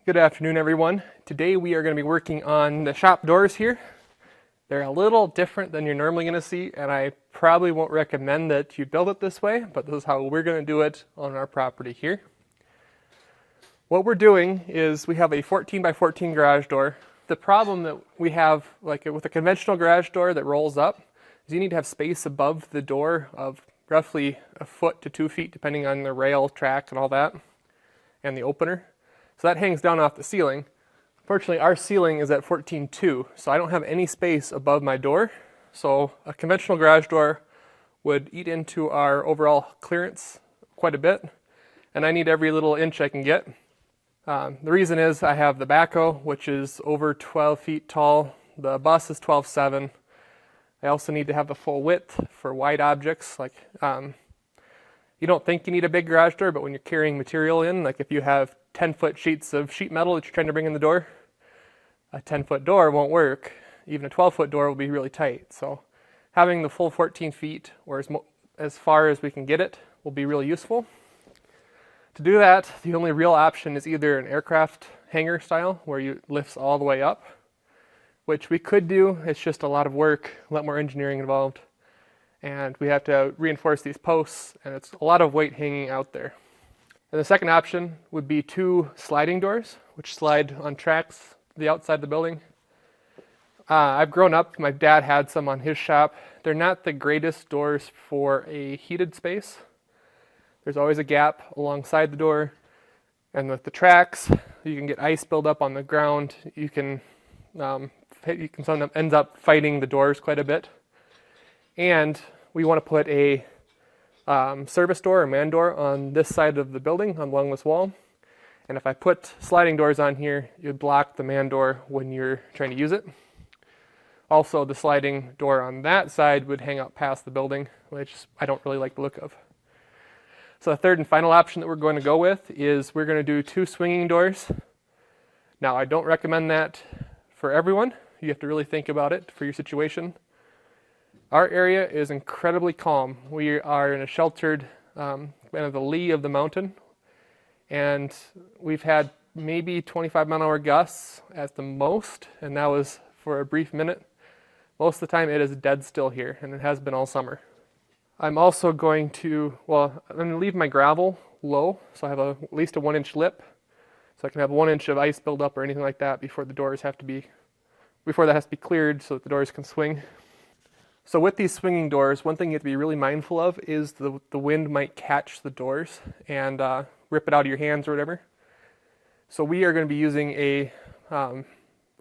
Good afternoon, everyone. Today we are going to be working on the shop doors here. They're a little different than you're normally going to see, and I probably won't recommend that you build it this way, but this is how we're going to do it on our property here. What we're doing is we have a 14 by 14 garage door. The problem that we have, like with a conventional garage door that rolls up, is you need to have space above the door of roughly a foot to 2 feet, depending on the rail, track, and all that, and the opener. So that hangs down off the ceiling. Fortunately, our ceiling is at 14.2, so I don't have any space above my door. So a conventional garage door would eat into our overall clearance quite a bit, and I need every little inch I can get. The reason is I have the backhoe, which is over 12 feet tall. The bus is 12.7. I also need to have the full width for wide objects. Like you don't think you need a big garage door, but when you're carrying material in, like if you have 10-foot sheets of sheet metal that you're trying to bring in the door, a 10-foot door won't work. Even a 12-foot door will be really tight. So having the full 14 feet, or as far as we can get it, will be really useful. To do that, the only real option is either an aircraft hanger style, where you lifts all the way up, which we could do. It's just a lot of work, a lot more engineering involved, and we have to reinforce these posts, and it's a lot of weight hanging out there. And the second option would be 2 sliding doors, which slide on tracks to the outside of the building. I've grown up, my dad had some on his shop. They're not the greatest doors for a heated space. There's always a gap alongside the door, and with the tracks, you can get ice buildup on the ground. You can sometimes end up fighting the doors quite a bit. And we want to put a service door or man door on this side of the building along this wall. And if I put sliding doors on here, you'd block the man door when you're trying to use it. Also, the sliding door on that side would hang out past the building, which I don't really like the look of. So the third and final option that we're going to go with is we're going to do 2 swinging doors. Now, I don't recommend that for everyone. You have to really think about it for your situation. Our area is incredibly calm. We are in a sheltered, kind of the lee of the mountain, and we've had maybe 25-mile-an-hour gusts at the most, and that was for a brief minute. Most of the time it is dead still here, and it has been all summer. I'm also going to, I'm going to leave my gravel low, so I have at least a 1-inch lip, so I can have 1 inch of ice buildup or anything like that before that has to be cleared so that the doors can swing. So with these swinging doors, one thing you have to be really mindful of is the wind might catch the doors and rip it out of your hands or whatever. So we are going to be using a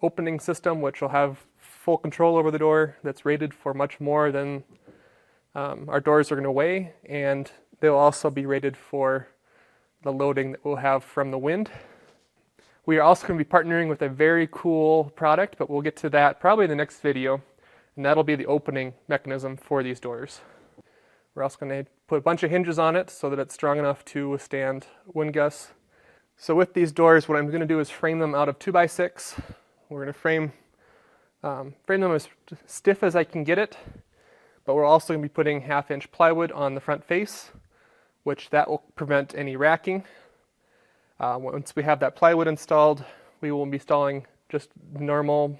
opening system which will have full control over the door, that's rated for much more than our doors are going to weigh, and they'll also be rated for the loading that we'll have from the wind. We are also going to be partnering with a very cool product, but we'll get to that probably in the next video. And that'll be the opening mechanism for these doors. We're also going to put a bunch of hinges on it so that it's strong enough to withstand wind gusts. So with these doors, what I'm going to do is frame them out of 2x6. We're going to frame them as stiff as I can get it, but we're also going to be putting 1/2-inch plywood on the front face, which that will prevent any racking. Once we have that plywood installed, we will be installing just normal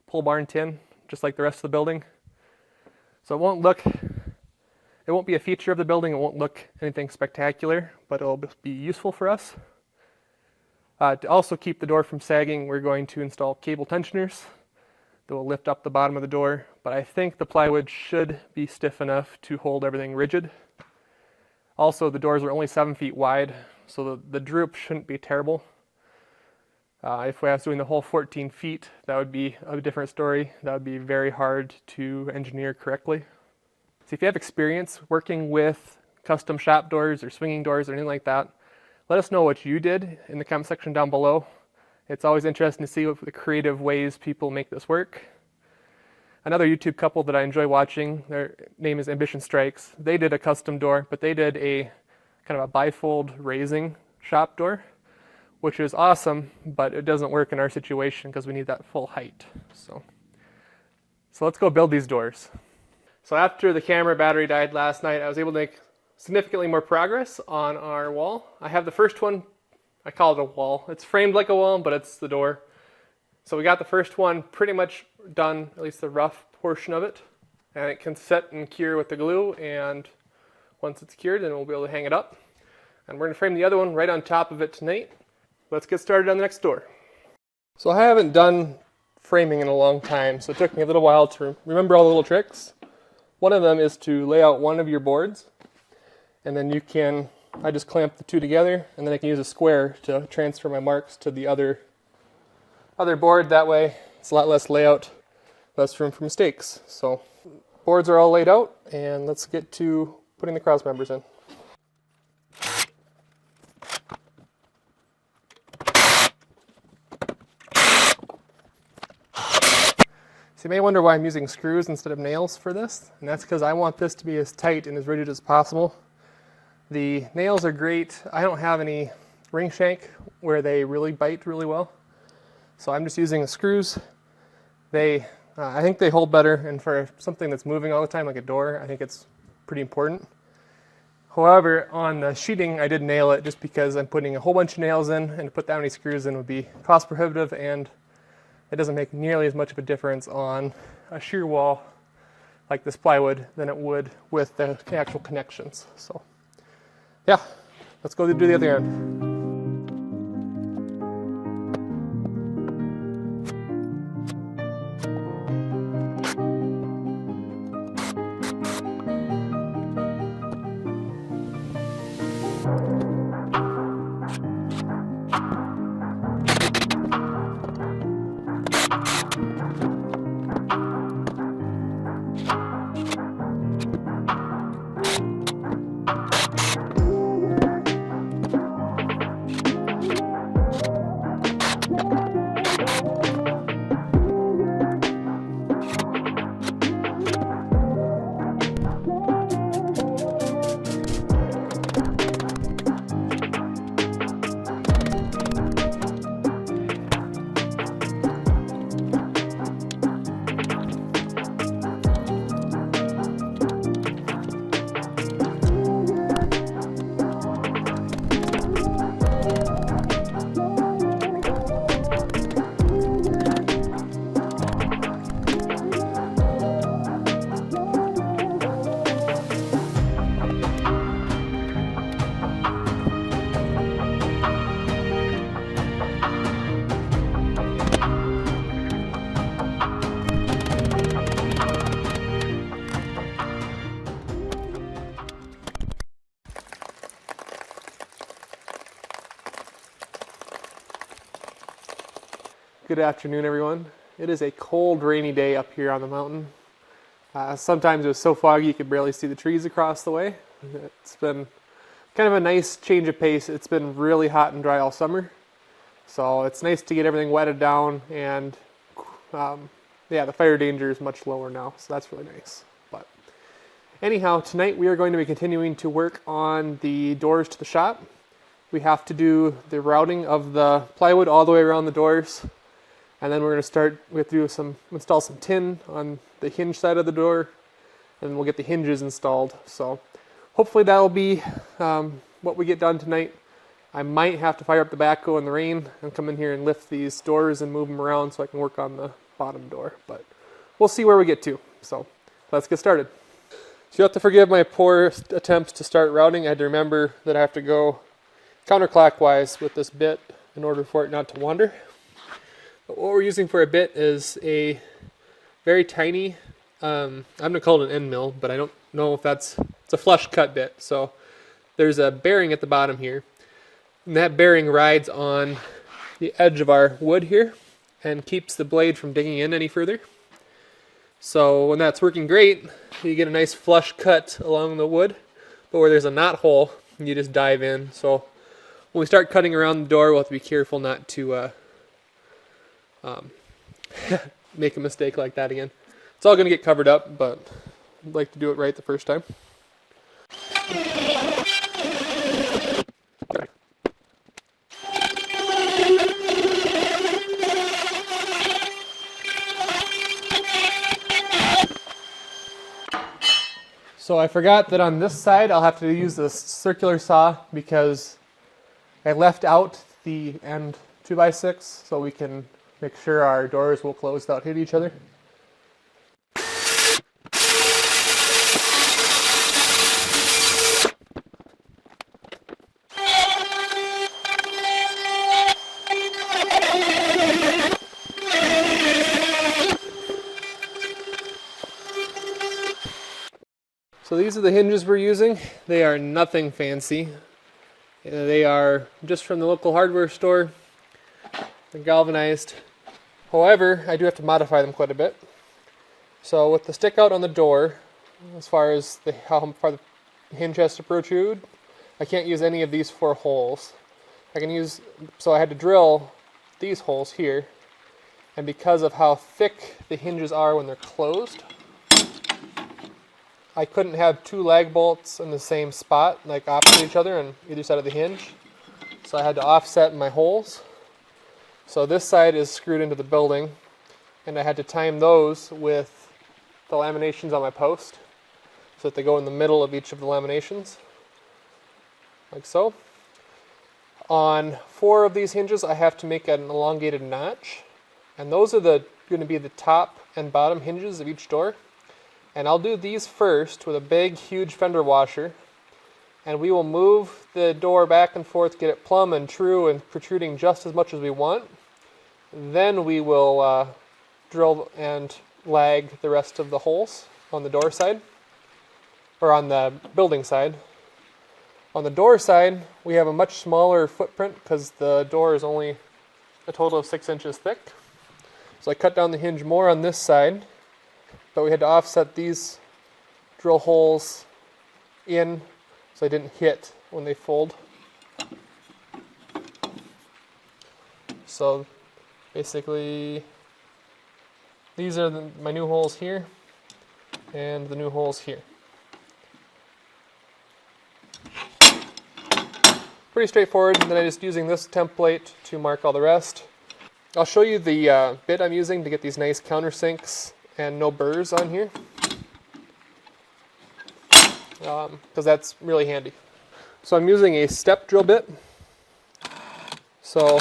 pole barn tin, just like the rest of the building. So it won't be a feature of the building, it won't look anything spectacular, but it'll be useful for us. To also keep the door from sagging, we're going to install cable tensioners that will lift up the bottom of the door, but I think the plywood should be stiff enough to hold everything rigid. Also, the doors are only 7 feet wide, so the droop shouldn't be terrible. If I was doing the whole 14 feet, that would be a different story. That would be very hard to engineer correctly. So if you have experience working with custom shop doors or swinging doors or anything like that, let us know what you did in the comment section down below. It's always interesting to see what the creative ways people make this work. Another YouTube couple that I enjoy watching, their name is Ambition Strikes. They did a custom door, but they did a kind of a bifold raising shop door, which is awesome, but it doesn't work in our situation because we need that full height. So let's go build these doors. So after the camera battery died last night, I was able to make significantly more progress on our wall. I have the first one I call it a wall. It's framed like a wall, but it's the door. So we got the first one pretty much done, at least the rough portion of it. And it can set and cure with the glue, and once it's cured, then we'll be able to hang it up. And we're going to frame the other one right on top of it tonight. Let's get started on the next door. So I haven't done framing in a long time, so it took me a little while to remember all the little tricks. One of them is to lay out one of your boards, and then I just clamp the two together, and then I can use a square to transfer my marks to the other board. That way it's a lot less layout, less room for mistakes. So boards are all laid out, and let's get to putting the cross members in. So you may wonder why I'm using screws instead of nails for this, and that's because I want this to be as tight and as rigid as possible. The nails are great. I don't have any ring shank where they really bite really well, so I'm just using the screws. I think they hold better, and for something that's moving all the time like a door, I think it's pretty important. However, on the sheeting I did nail it just because I'm putting a whole bunch of nails in, and to put that many screws in would be cost prohibitive, and it doesn't make nearly as much of a difference on a shear wall like this plywood than it would with the actual connections. So yeah, let's go do the other end. Good afternoon, everyone. It is a cold, rainy day up here on the mountain. Sometimes it was so foggy you could barely see the trees across the way. It's been kind of a nice change of pace. It's been really hot and dry all summer, so it's nice to get everything wetted down, and yeah, the fire danger is much lower now, so that's really nice. But anyhow, tonight we are going to be continuing to work on the doors to the shop. We have to do the routing of the plywood all the way around the doors. And then we're going to start with install some tin on the hinge side of the door, and we'll get the hinges installed. So hopefully that'll be what we get done tonight. I might have to fire up the backhoe in the rain and come in here and lift these doors and move them around so I can work on the bottom door. But we'll see where we get to. So let's get started. So you have to forgive my poor attempts to start routing. I had to remember that I have to go counterclockwise with this bit in order for it not to wander. What we're using for a bit is a very tiny, I'm going to call it an end mill, but I don't know if it's a flush cut bit. So there's a bearing at the bottom here, and that bearing rides on the edge of our wood here and keeps the blade from digging in any further. So when that's working great, you get a nice flush cut along the wood, but where there's a knot hole, you just dive in. So when we start cutting around the door, we'll have to be careful not to make a mistake like that again. It's all going to get covered up, but I'd like to do it right the first time. So I forgot that on this side I'll have to use this circular saw because I left out the end 2x6 so we can make sure our doors will close without hitting each other. So these are the hinges we're using. They are nothing fancy. They are just from the local hardware store. They're galvanized. However, I do have to modify them quite a bit. So with the stick out on the door, as far as how far the hinge has to protrude, I can't use any of these 4 holes. So I had to drill these holes here, and because of how thick the hinges are when they're closed, I couldn't have 2 lag bolts in the same spot, like opposite each other on either side of the hinge. So I had to offset my holes. So this side is screwed into the building, and I had to time those with the laminations on my post so that they go in the middle of each of the laminations, like so. On 4 of these hinges, I have to make an elongated notch, and those are going to be the top and bottom hinges of each door. And I'll do these first with a big, huge fender washer, and we will move the door back and forth, get it plumb and true and protruding just as much as we want. Then we will drill and lag the rest of the holes on the door side, or on the building side. On the door side, we have a much smaller footprint because the door is only a total of 6 inches thick. So I cut down the hinge more on this side, but we had to offset these drill holes in so they didn't hit when they fold. So basically, these are my new holes here and the new holes here. Pretty straightforward, and then I'm just using this template to mark all the rest. I'll show you the bit I'm using to get these nice countersinks and no burrs on here, because that's really handy. So I'm using a step drill bit. So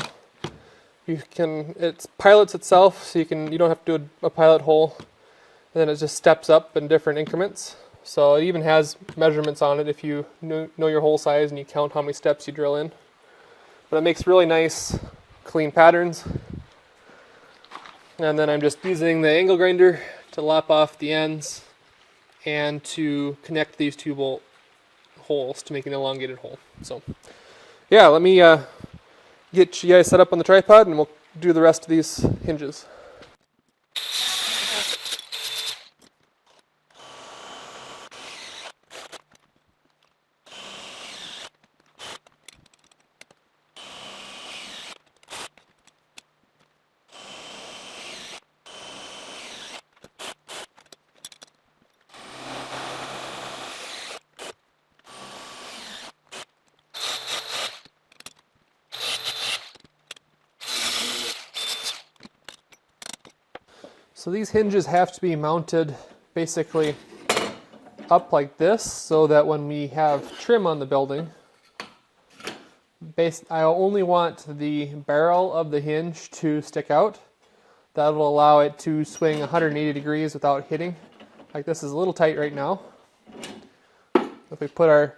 it pilots itself, so you don't have to do a pilot hole, and then it just steps up in different increments. So it even has measurements on it if you know your hole size and you count how many steps you drill in. But it makes really nice, clean patterns. And then I'm just using the angle grinder to lop off the ends and to connect these 2 bolt holes to make an elongated hole. So yeah, let me get you guys set up on the tripod and we'll do the rest of these hinges. So these hinges have to be mounted basically up like this so that when we have trim on the building, I only want the barrel of the hinge to stick out. That will allow it to swing 180 degrees without hitting. Like this is a little tight right now. If we put our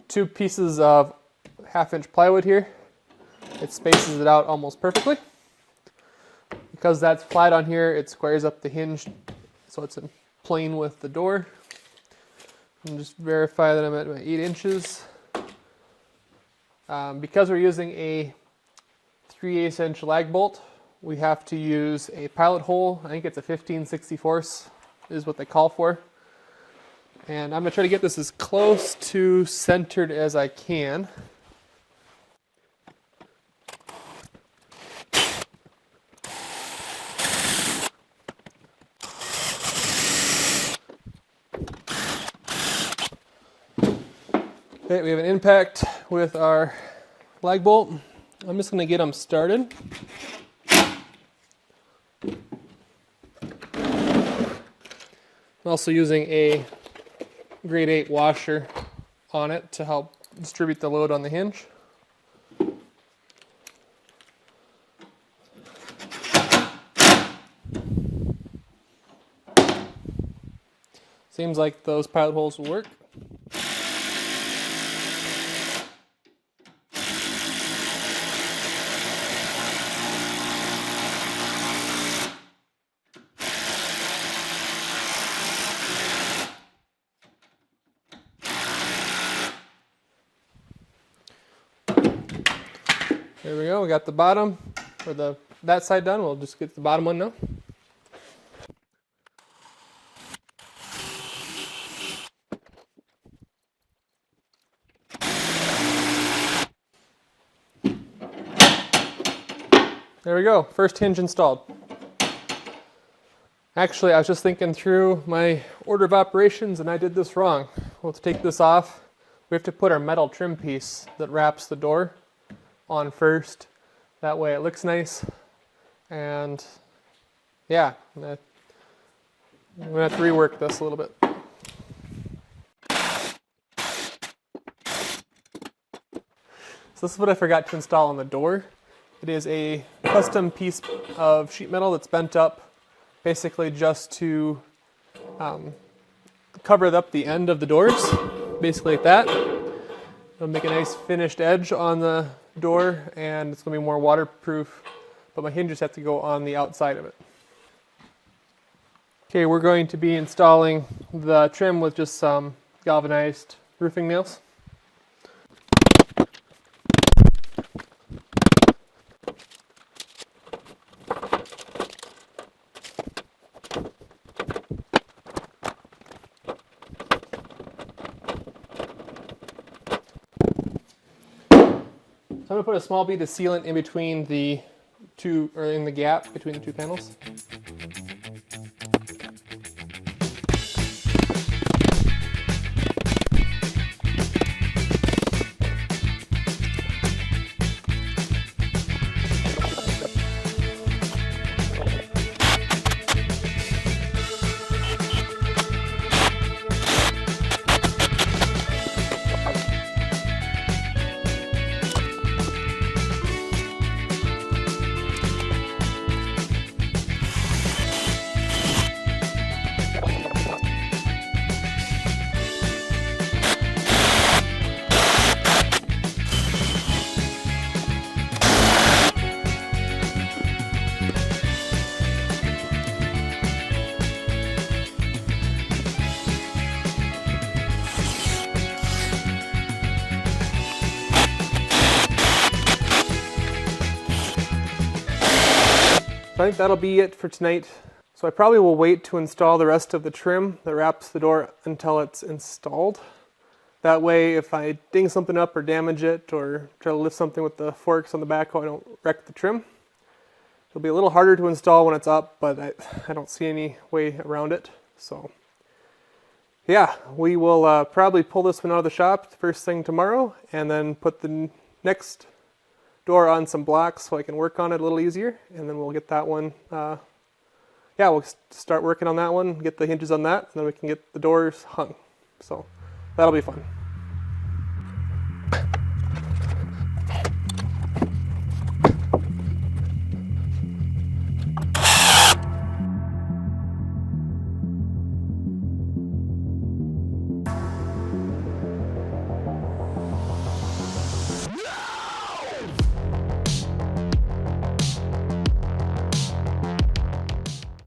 2 pieces of 1/2 inch plywood here, it spaces it out almost perfectly. Because that's flat on here, it squares up the hinge so it's in plane with the door. And just verify that I'm at my 8 inches. Because we're using a 3/8 inch lag bolt, we have to use a pilot hole. I think it's a 15/64 is what they call for. And I'm going to try to get this as close to centered as I can. Okay, we have an impact with our lag bolt. I'm just going to get them started. I'm also using a grade 8 washer on it to help distribute the load on the hinge. Seems like those pilot holes will work. There we go, we got the bottom, or that side done. We'll just get the bottom one now. There we go, first hinge installed. Actually, I was just thinking through my order of operations and I did this wrong. We'll take this off. We have to put our metal trim piece that wraps the door on first. That way it looks nice. And yeah, I'm gonna have to rework this a little bit. So this is what I forgot to install on the door. It is a custom piece of sheet metal that's bent up basically just to cover up the end of the doors, basically like that. It'll make a nice finished edge on the door and it's going to be more waterproof, but my hinges have to go on the outside of it. Okay, we're going to be installing the trim with just some galvanized roofing nails. So I'm going to put a small bead of sealant in between the two, or in the gap between the two panels. So I think that'll be it for tonight. So I probably will wait to install the rest of the trim that wraps the door until it's installed. That way if I ding something up or damage it or try to lift something with the forks on the backhoe, I don't wreck the trim. It'll be a little harder to install when it's up, but I don't see any way around it. So yeah, we will probably pull this one out of the shop first thing tomorrow and then put the next door on some blocks so I can work on it a little easier, and then we'll get that one, yeah, we'll start working on that one, get the hinges on that, and then we can get the doors hung. So that'll be fun.